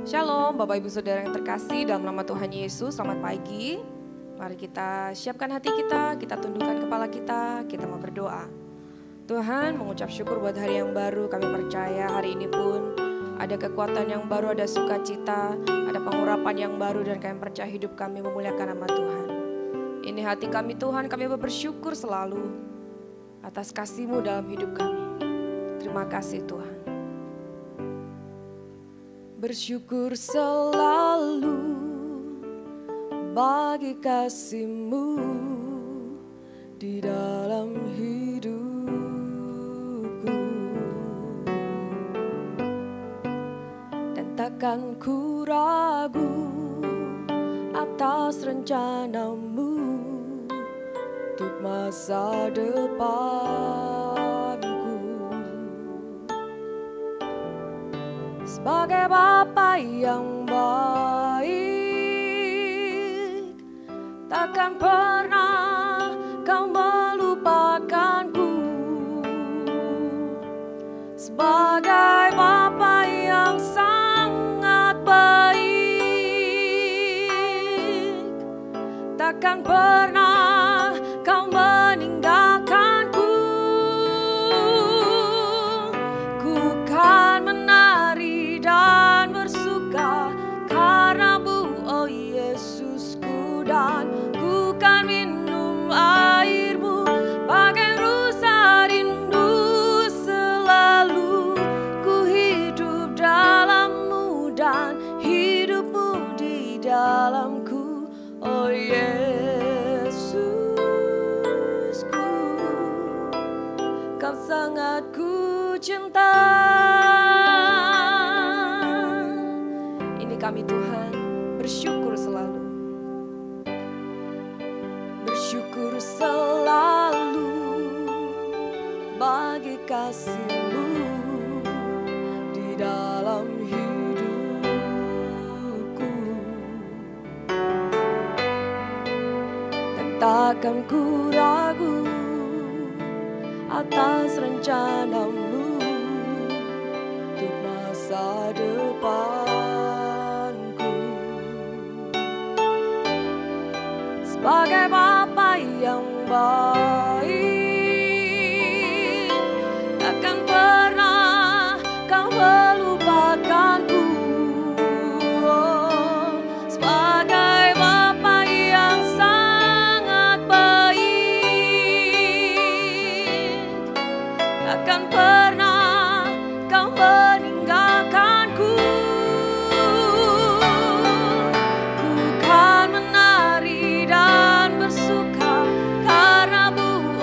Shalom Bapak Ibu Saudara yang terkasih, dalam nama Tuhan Yesus, selamat pagi. Mari kita siapkan hati kita tundukkan kepala kita mau berdoa. Tuhan, mengucap syukur buat hari yang baru. Kami percaya hari ini pun ada kekuatan yang baru, ada sukacita, ada pengurapan yang baru, dan kami percaya hidup kami memuliakan nama Tuhan. Ini hati kami Tuhan, kami bersyukur selalu atas kasih-Mu dalam hidup kami. Terima kasih Tuhan. Bersyukur selalu bagi kasih-Mu di dalam hidupku, dan takkan ku ragu atas rencana-Mu untuk masa depanku. Sebagai Bapa yang baik, takkan pernah Kau melupakanku. Sebagai Bapa yang sangat baik, takkan pernah Kau meninggalkanku. Ku kan menari dan bersuka karena-Mu, oh Yesusku, dan ku kan minum air-Mu bagai rusa rindu. Selalu ku hidup dalam-Mu dan hidup-Mu di dalamku, oh Yesusku, Kau sangat ku cinta. Ini kami Tuhan, bersyukur selalu. Bersyukur selalu bagi kasih-Mu di dalam hidupku, dan takkan ku ragu atas rencana-Mu untuk masa depanku. Sebagai Bapa yang baik, takkan pernah Kau melupakanku. Oh, sebagai Bapa yang sangat baik, takkan pernah Kau meninggalkanku. Ku kan menari dan bersuka karena-Mu,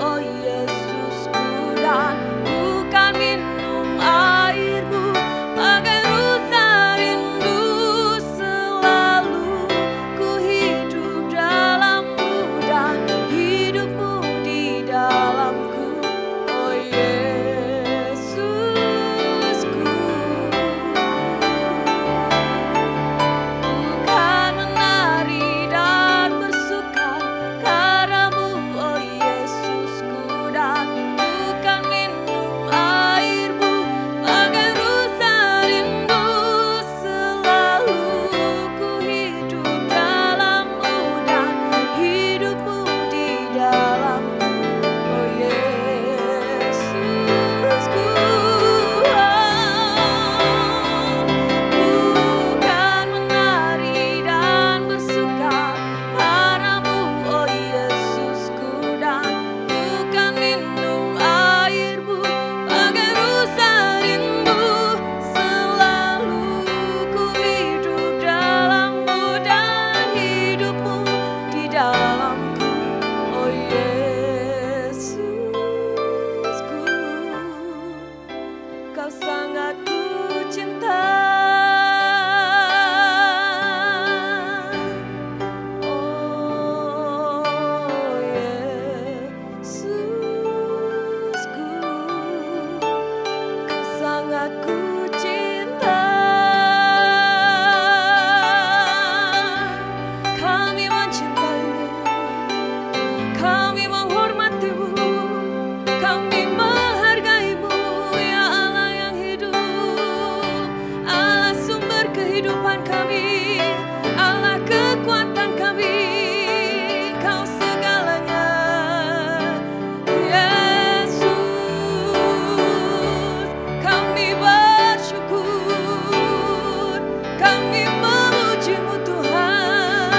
kami memuji-Mu Tuhan.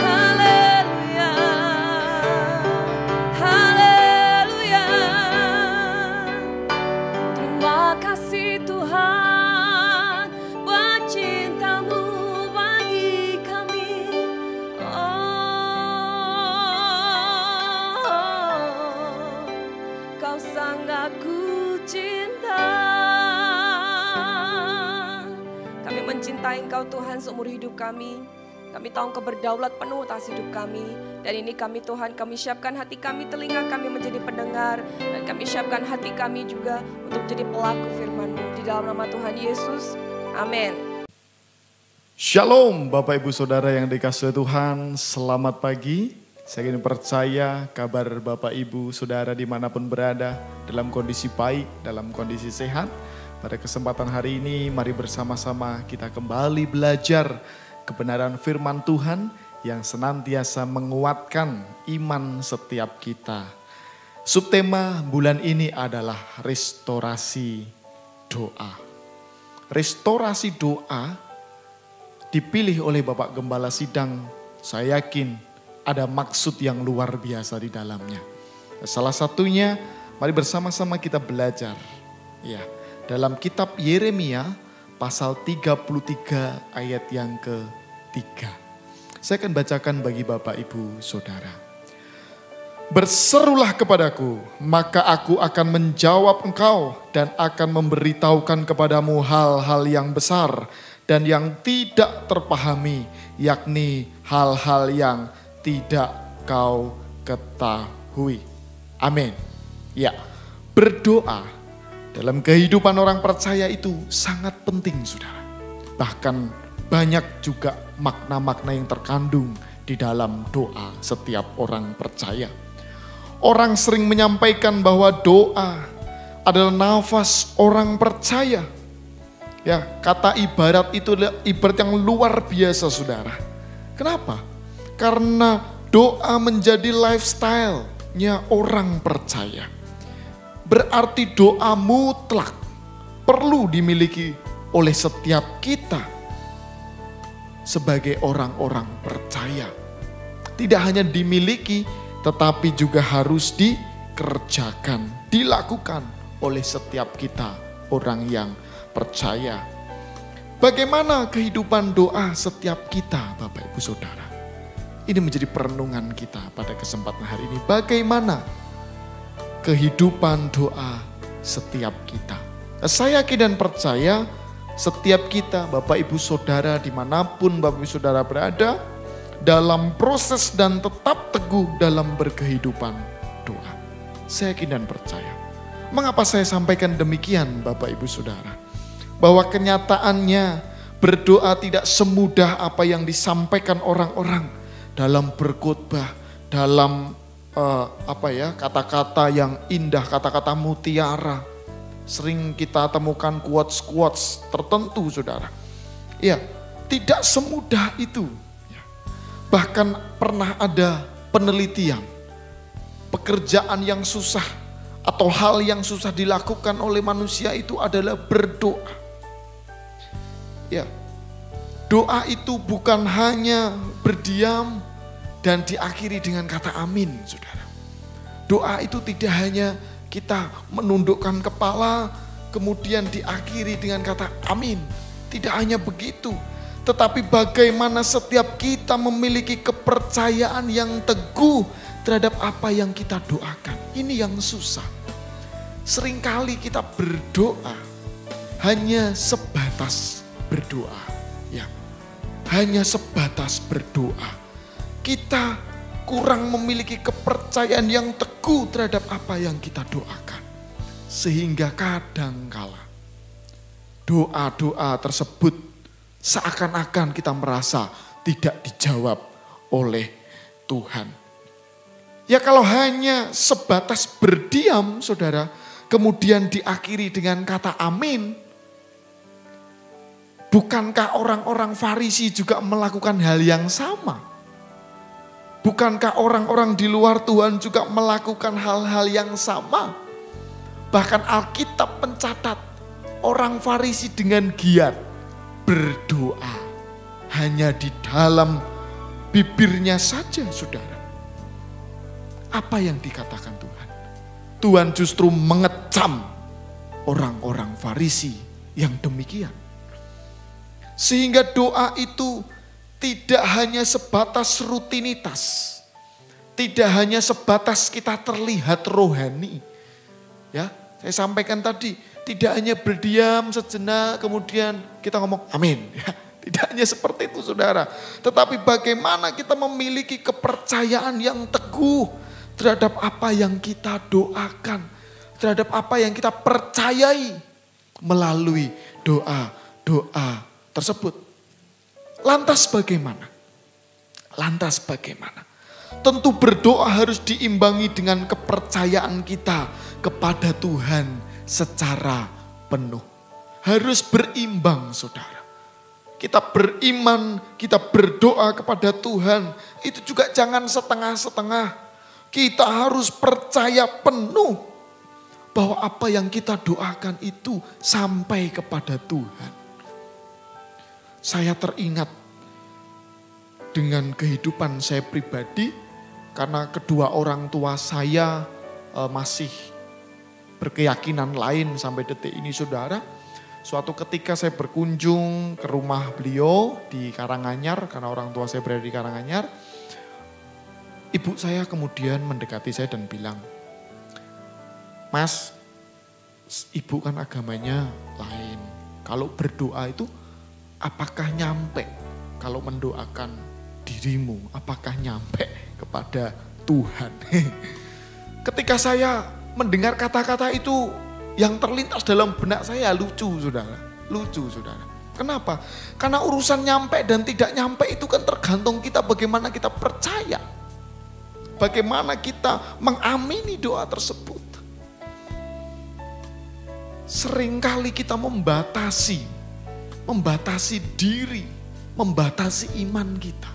Haleluya, haleluya. Terima kasih Tuhan buat cinta-Mu bagi kami. Kau sangat ku cinta. Kami mencintai Engkau Tuhan seumur hidup kami. Kami tahu Engkau berdaulat penuh atas hidup kami. Dan ini kami Tuhan, kami siapkan hati kami, telinga kami menjadi pendengar. Dan kami siapkan hati kami juga untuk jadi pelaku firman-Mu. Di dalam nama Tuhan Yesus, amin. Shalom Bapak Ibu Saudara yang dikasihi Tuhan, selamat pagi. Saya ingin percaya kabar Bapak Ibu Saudara dimanapun berada dalam kondisi baik, dalam kondisi sehat. Pada kesempatan hari ini mari bersama-sama kita kembali belajar kebenaran firman Tuhan yang senantiasa menguatkan iman setiap kita. Subtema bulan ini adalah restorasi doa. Restorasi doa dipilih oleh Bapak Gembala Sidang, saya yakin ada maksud yang luar biasa di dalamnya. Salah satunya, mari bersama-sama kita belajar. Ya, dalam kitab Yeremia pasal 33 ayat yang ke-3. Saya akan bacakan bagi Bapak Ibu Saudara. Berserulah kepadaku, maka aku akan menjawab engkau dan akan memberitahukan kepadamu hal-hal yang besar dan yang tidak terpahami, yakni hal-hal yang tidak kau ketahui. Amin. Ya, berdoa dalam kehidupan orang percaya itu sangat penting, saudara. Bahkan banyak juga makna-makna yang terkandung di dalam doa setiap orang percaya. Orang sering menyampaikan bahwa doa adalah nafas orang percaya. Ya, kata ibarat itu adalah ibarat yang luar biasa, saudara. Kenapa? Karena doa menjadi lifestyle-nya orang percaya. Berarti doa mutlak perlu dimiliki oleh setiap kita sebagai orang-orang percaya. Tidak hanya dimiliki, tetapi juga harus dikerjakan, dilakukan oleh setiap kita orang yang percaya. Bagaimana kehidupan doa setiap kita, Bapak Ibu Saudara? Ini menjadi perenungan kita pada kesempatan hari ini. Bagaimana kehidupan doa setiap kita? Saya yakin dan percaya setiap kita, Bapak Ibu Saudara, dimanapun Bapak Ibu Saudara berada, dalam proses dan tetap teguh dalam berkehidupan doa. Saya yakin dan percaya. Mengapa saya sampaikan demikian, Bapak Ibu Saudara? Bahwa kenyataannya berdoa tidak semudah apa yang disampaikan orang-orang dalam berkhotbah, dalam kata-kata yang indah, kata-kata mutiara. Sering kita temukan quotes-quotes tertentu, saudara. Ya, tidak semudah itu. Bahkan pernah ada penelitian, pekerjaan yang susah atau hal yang susah dilakukan oleh manusia itu adalah berdoa. Ya, doa itu bukan hanya berdiam dan diakhiri dengan kata amin, saudara. Doa itu tidak hanya kita menundukkan kepala kemudian diakhiri dengan kata amin. Tidak hanya begitu, tetapi bagaimana setiap kita memiliki kepercayaan yang teguh terhadap apa yang kita doakan. Ini yang susah. Seringkali kita berdoa hanya sebatas berdoa. Ya, hanya sebatas berdoa. Kita kurang memiliki kepercayaan yang teguh terhadap apa yang kita doakan. Sehingga kadangkala doa-doa tersebut seakan-akan kita merasa tidak dijawab oleh Tuhan. Ya, kalau hanya sebatas berdiam, saudara, kemudian diakhiri dengan kata amin, bukankah orang-orang Farisi juga melakukan hal yang sama? Bukankah orang-orang di luar Tuhan juga melakukan hal-hal yang sama? Bahkan Alkitab mencatat orang Farisi dengan giat berdoa hanya di dalam bibirnya saja, saudara. Apa yang dikatakan Tuhan? Tuhan justru mengecam orang-orang Farisi yang demikian. Sehingga doa itu tidak hanya sebatas rutinitas. Tidak hanya sebatas kita terlihat rohani. Ya, saya sampaikan tadi, tidak hanya berdiam sejenak kemudian kita ngomong amin. Ya, tidak hanya seperti itu, saudara. Tetapi bagaimana kita memiliki kepercayaan yang teguh terhadap apa yang kita doakan, terhadap apa yang kita percayai melalui doa-doa tersebut. Lantas bagaimana? Tentu berdoa harus diimbangi dengan kepercayaan kita kepada Tuhan secara penuh. Harus berimbang, saudara. Kita beriman, kita berdoa kepada Tuhan. Itu juga jangan setengah-setengah. Kita harus percaya penuh bahwa apa yang kita doakan itu sampai kepada Tuhan. Saya teringat dengan kehidupan saya pribadi karena kedua orang tua saya masih berkeyakinan lain sampai detik ini, saudara. Suatu ketika saya berkunjung ke rumah beliau di Karanganyar karena orang tua saya berada di Karanganyar. Ibu saya kemudian mendekati saya dan bilang, "Mas, ibu kan agamanya lain. Kalau berdoa itu apakah nyampe kalau mendoakan dirimu, apakah nyampe kepada Tuhan?" Ketika saya mendengar kata-kata itu, yang terlintas dalam benak saya lucu, saudara. Lucu, saudara. Kenapa? Karena urusan nyampe dan tidak nyampe itu kan tergantung kita bagaimana kita percaya. Bagaimana kita mengamini doa tersebut. Seringkali kita membatasi diri, membatasi iman kita.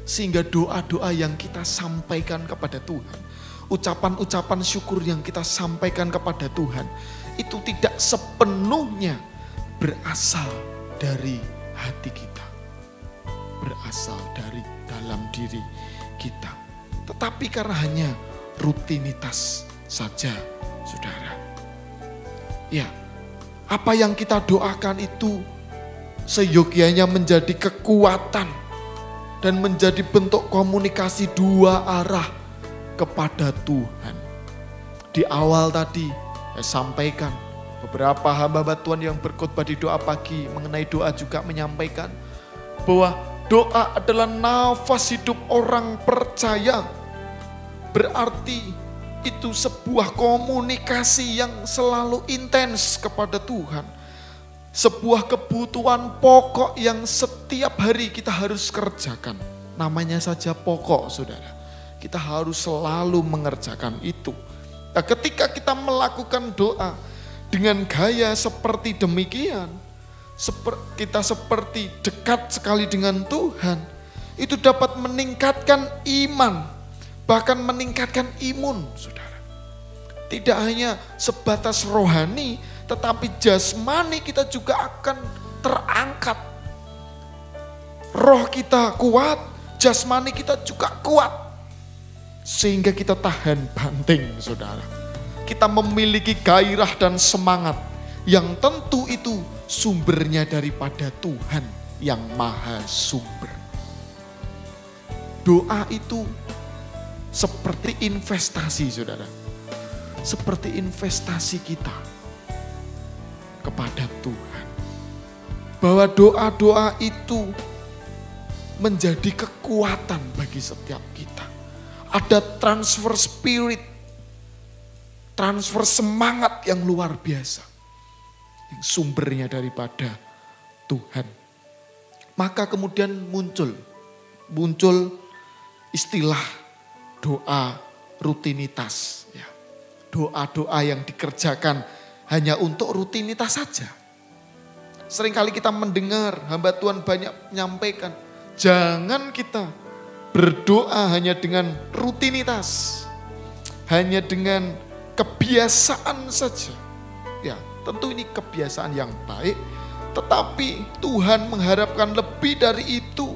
Sehingga doa-doa yang kita sampaikan kepada Tuhan, ucapan-ucapan syukur yang kita sampaikan kepada Tuhan, itu tidak sepenuhnya berasal dari hati kita. Berasal dari dalam diri kita. Tetapi karena hanya rutinitas saja, saudara. Ya, apa yang kita doakan itu seyogyanya menjadi kekuatan dan menjadi bentuk komunikasi dua arah kepada Tuhan. Di awal tadi saya sampaikan beberapa hamba Tuhan yang berkhotbah di doa pagi mengenai doa juga menyampaikan bahwa doa adalah nafas hidup orang percaya. Berarti itu sebuah komunikasi yang selalu intens kepada Tuhan. Sebuah kebutuhan pokok yang setiap hari kita harus kerjakan. Namanya saja pokok, saudara. Kita harus selalu mengerjakan itu. Nah, ketika kita melakukan doa dengan gaya seperti demikian, kita seperti dekat sekali dengan Tuhan, itu dapat meningkatkan iman, bahkan meningkatkan imun, saudara. Tidak hanya sebatas rohani, tetapi jasmani kita juga akan terangkat. Roh kita kuat, jasmani kita juga kuat. Sehingga kita tahan banting, saudara. Kita memiliki gairah dan semangat yang tentu itu sumbernya daripada Tuhan yang maha sumber. Doa itu seperti investasi, saudara. Seperti investasi kita kepada Tuhan. Bahwa doa-doa itu menjadi kekuatan bagi setiap kita. Ada transfer spirit, transfer semangat yang luar biasa. Yang sumbernya daripada Tuhan. Maka kemudian muncul istilah doa rutinitas. Ya. Doa-doa yang dikerjakan hanya untuk rutinitas saja. Seringkali kita mendengar hamba Tuhan banyak menyampaikan, jangan kita berdoa hanya dengan rutinitas, hanya dengan kebiasaan saja. Ya, tentu ini kebiasaan yang baik, Tetapi Tuhan mengharapkan lebih dari itu,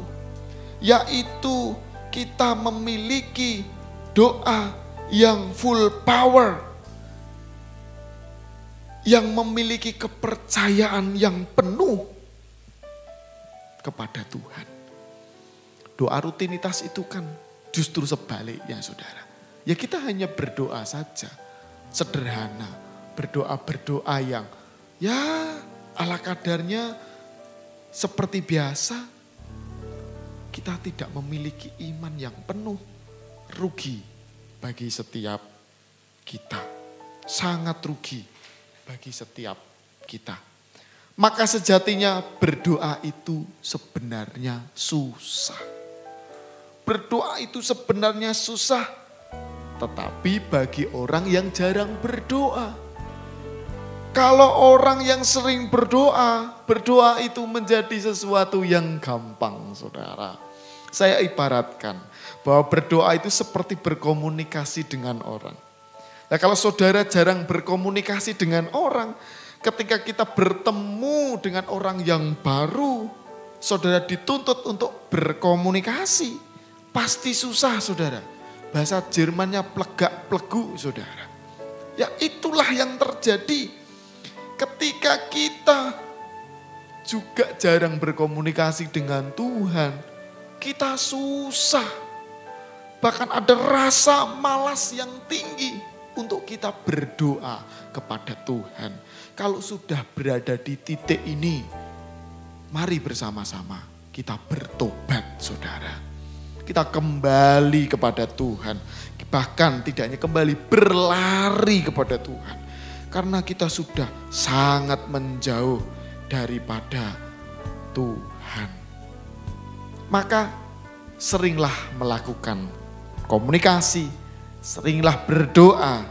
yaitu kita memiliki doa yang full power, yang memiliki kepercayaan yang penuh kepada Tuhan. Doa rutinitas itu kan justru sebaliknya, saudara. Ya kita hanya berdoa saja, sederhana, berdoa yang ya ala kadarnya seperti biasa. Kita tidak memiliki iman yang penuh, rugi bagi setiap kita. Sangat rugi bagi setiap kita. Maka sejatinya berdoa itu sebenarnya susah. Berdoa itu sebenarnya susah, tetapi bagi orang yang jarang berdoa. Kalau orang yang sering berdoa, berdoa itu menjadi sesuatu yang gampang, saudara. Saya ibaratkan bahwa berdoa itu seperti berkomunikasi dengan orang. Nah, kalau saudara jarang berkomunikasi dengan orang, ketika kita bertemu dengan orang yang baru, saudara dituntut untuk berkomunikasi. Pasti susah, saudara. Bahasa Jermannya plegak plegu, saudara. Ya itulah yang terjadi ketika kita juga jarang berkomunikasi dengan Tuhan. Kita susah. Bahkan ada rasa malas yang tinggi untuk kita berdoa kepada Tuhan. Kalau sudah berada di titik ini, mari bersama-sama kita bertobat, saudara. Kita kembali kepada Tuhan. Bahkan tidak hanya kembali, berlari kepada Tuhan. Karena kita sudah sangat menjauh daripada Tuhan. Maka seringlah melakukan komunikasi, seringlah berdoa.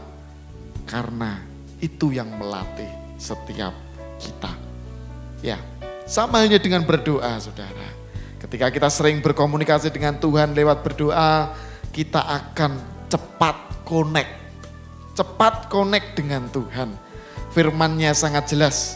Karena itu yang melatih setiap kita. Ya, sama halnya dengan berdoa, saudara. Ketika kita sering berkomunikasi dengan Tuhan lewat berdoa, kita akan cepat connect. Cepat connect dengan Tuhan. Firman-Nya sangat jelas.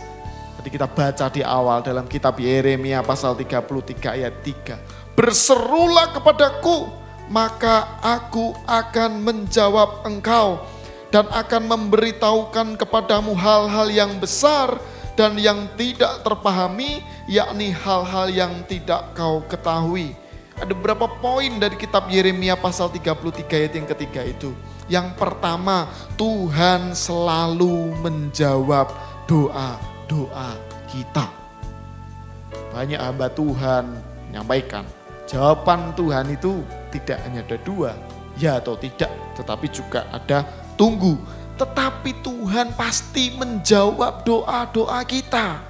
Tadi kita baca di awal dalam kitab Yeremia pasal 33 ayat 3. Berserulah kepadaku, maka aku akan menjawab engkau dan akan memberitahukan kepadamu hal-hal yang besar dan yang tidak terpahami, yakni hal-hal yang tidak kau ketahui. Ada beberapa poin dari kitab Yeremia pasal 33 ayat yang ketiga itu. Yang pertama, Tuhan selalu menjawab doa-doa kita. Banyak hamba Tuhan menyampaikan, jawaban Tuhan itu tidak hanya ada dua, ya atau tidak, tetapi juga ada tunggu. Tetapi Tuhan pasti menjawab doa-doa kita.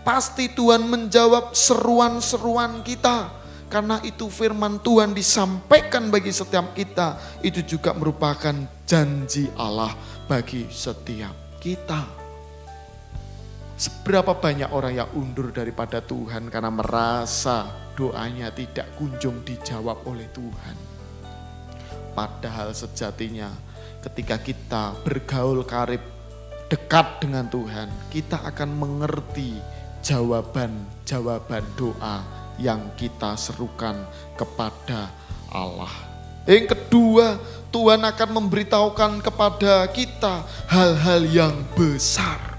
Pasti Tuhan menjawab seruan-seruan kita. Karena itu firman Tuhan disampaikan bagi setiap kita. Itu juga merupakan janji Allah bagi setiap kita. Seberapa banyak orang yang undur daripada Tuhan karena merasa doanya tidak kunjung dijawab oleh Tuhan. Padahal sejatinya ketika kita bergaul karib dekat dengan Tuhan, kita akan mengerti jawaban-jawaban doa yang kita serukan kepada Allah. Yang kedua, Tuhan akan memberitahukan kepada kita hal-hal yang besar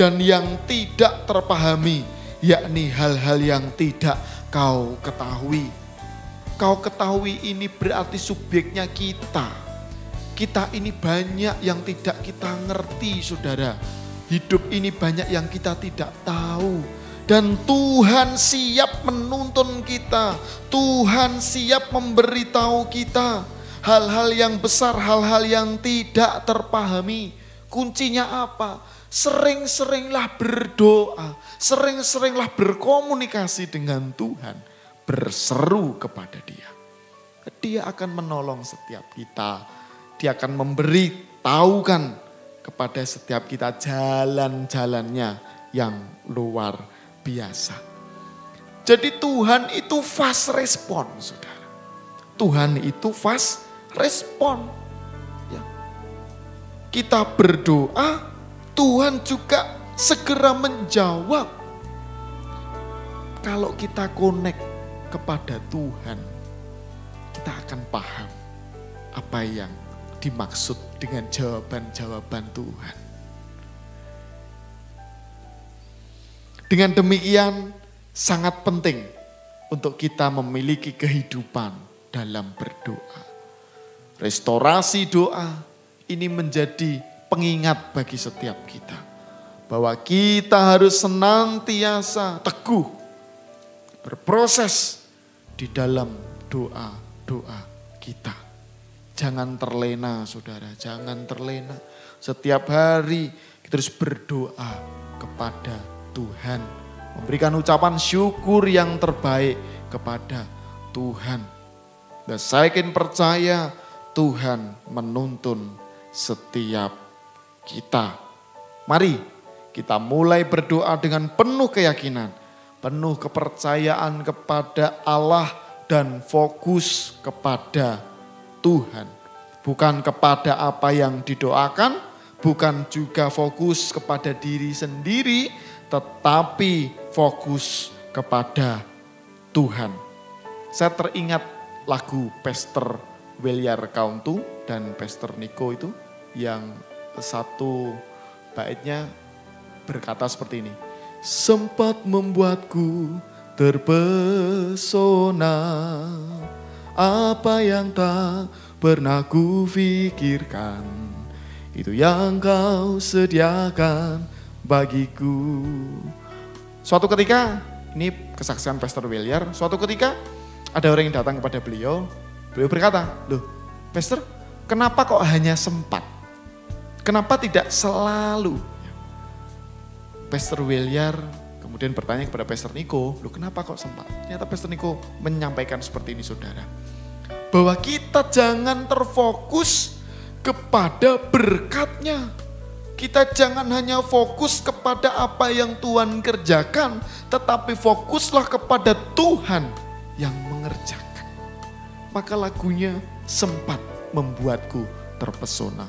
dan yang tidak terpahami, yakni hal-hal yang tidak kau ketahui. Kau ketahui ini berarti subjeknya kita. Kita ini banyak yang tidak kita ngerti, saudara. Hidup ini banyak yang kita tidak tahu. Dan Tuhan siap menuntun kita. Tuhan siap memberitahu kita hal-hal yang besar, hal-hal yang tidak terpahami. Kuncinya apa? Sering-seringlah berdoa. Sering-seringlah berkomunikasi dengan Tuhan. Berseru kepada Dia. Dia akan menolong setiap kita. Dia akan memberitahukan kepada setiap kita jalan-jalannya yang luar biasa. Jadi Tuhan itu fast respon, saudara. Tuhan itu fast respon. Ya. Kita berdoa, Tuhan juga segera menjawab. kalau kita connect kepada Tuhan, kita akan paham apa yang dimaksud dengan jawaban-jawaban Tuhan. Dengan demikian sangat penting untuk kita memiliki kehidupan dalam berdoa. Restorasi doa ini menjadi pengingat bagi setiap kita, bahwa kita harus senantiasa teguh berproses di dalam doa-doa kita. Jangan terlena saudara, jangan terlena. Setiap hari kita harus berdoa kepada Tuhan. Memberikan ucapan syukur yang terbaik kepada Tuhan. Dan saya yakin percaya Tuhan menuntun setiap kita. Mari kita mulai berdoa dengan penuh keyakinan, penuh kepercayaan kepada Allah dan fokus kepada Tuhan. Bukan kepada apa yang didoakan, bukan juga fokus kepada diri sendiri, tetapi fokus kepada Tuhan. Saya teringat lagu Pastor Williar Kauntu dan Pastor Niko itu yang satu baitnya berkata seperti ini. Sempat membuatku terpesona, apa yang tak pernah kupikirkan, itu yang kau sediakan bagiku. Suatu ketika, ini kesaksian Pastor Williar, suatu ketika ada orang yang datang kepada beliau berkata, loh Pastor, kenapa kok hanya sempat? Kenapa tidak selalu? Pastor Williar kemudian bertanya kepada Pastor Niko, loh kenapa kok sempat? Ternyata Pastor Niko menyampaikan seperti ini saudara, bahwa kita jangan terfokus kepada berkatnya. Kita jangan hanya fokus kepada apa yang Tuhan kerjakan, tetapi fokuslah kepada Tuhan yang mengerjakan. Maka lagunya sempat membuatku terpesona.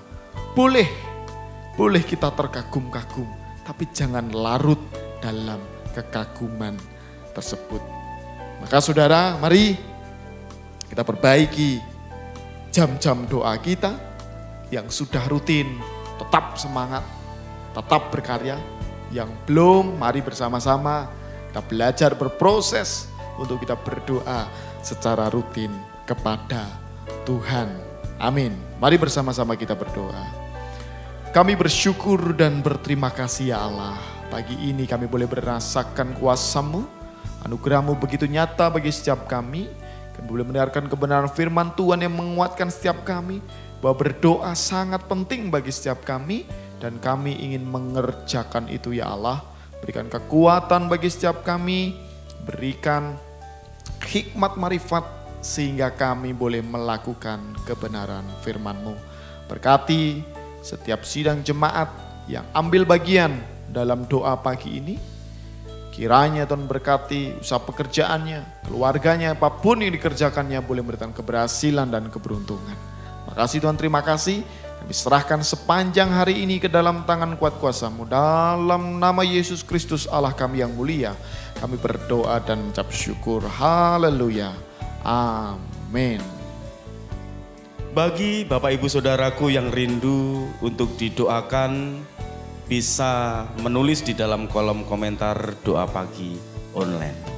Boleh kita terkagum-kagum, tapi jangan larut dalam kekaguman tersebut. Maka saudara, mari kita perbaiki jam-jam doa kita yang sudah rutin. Tetap semangat, tetap berkarya. Yang belum, mari bersama-sama kita belajar berproses untuk kita berdoa secara rutin kepada Tuhan. Amin. Mari bersama-sama kita berdoa. Kami bersyukur dan berterima kasih ya Allah. Pagi ini kami boleh merasakan kuasa-Mu, anugerah-Mu begitu nyata bagi setiap kami. Kami boleh mendengarkan kebenaran firman Tuhan yang menguatkan setiap kami. Bahwa berdoa sangat penting bagi setiap kami dan kami ingin mengerjakan itu ya Allah. Berikan kekuatan bagi setiap kami, berikan hikmat marifat sehingga kami boleh melakukan kebenaran firman-Mu. Berkati setiap sidang jemaat yang ambil bagian dalam doa pagi ini. Kiranya Tuhan berkati usaha pekerjaannya, keluarganya, apapun yang dikerjakannya boleh memberikan keberhasilan dan keberuntungan. Makasih Tuhan, terima kasih. Kami serahkan sepanjang hari ini ke dalam tangan kuat kuasa-Mu. Dalam nama Yesus Kristus Allah kami yang mulia, kami berdoa dan mengucap syukur. Haleluya. Amin. Bagi Bapak Ibu Saudaraku yang rindu untuk didoakan, bisa menulis di dalam kolom komentar doa pagi online.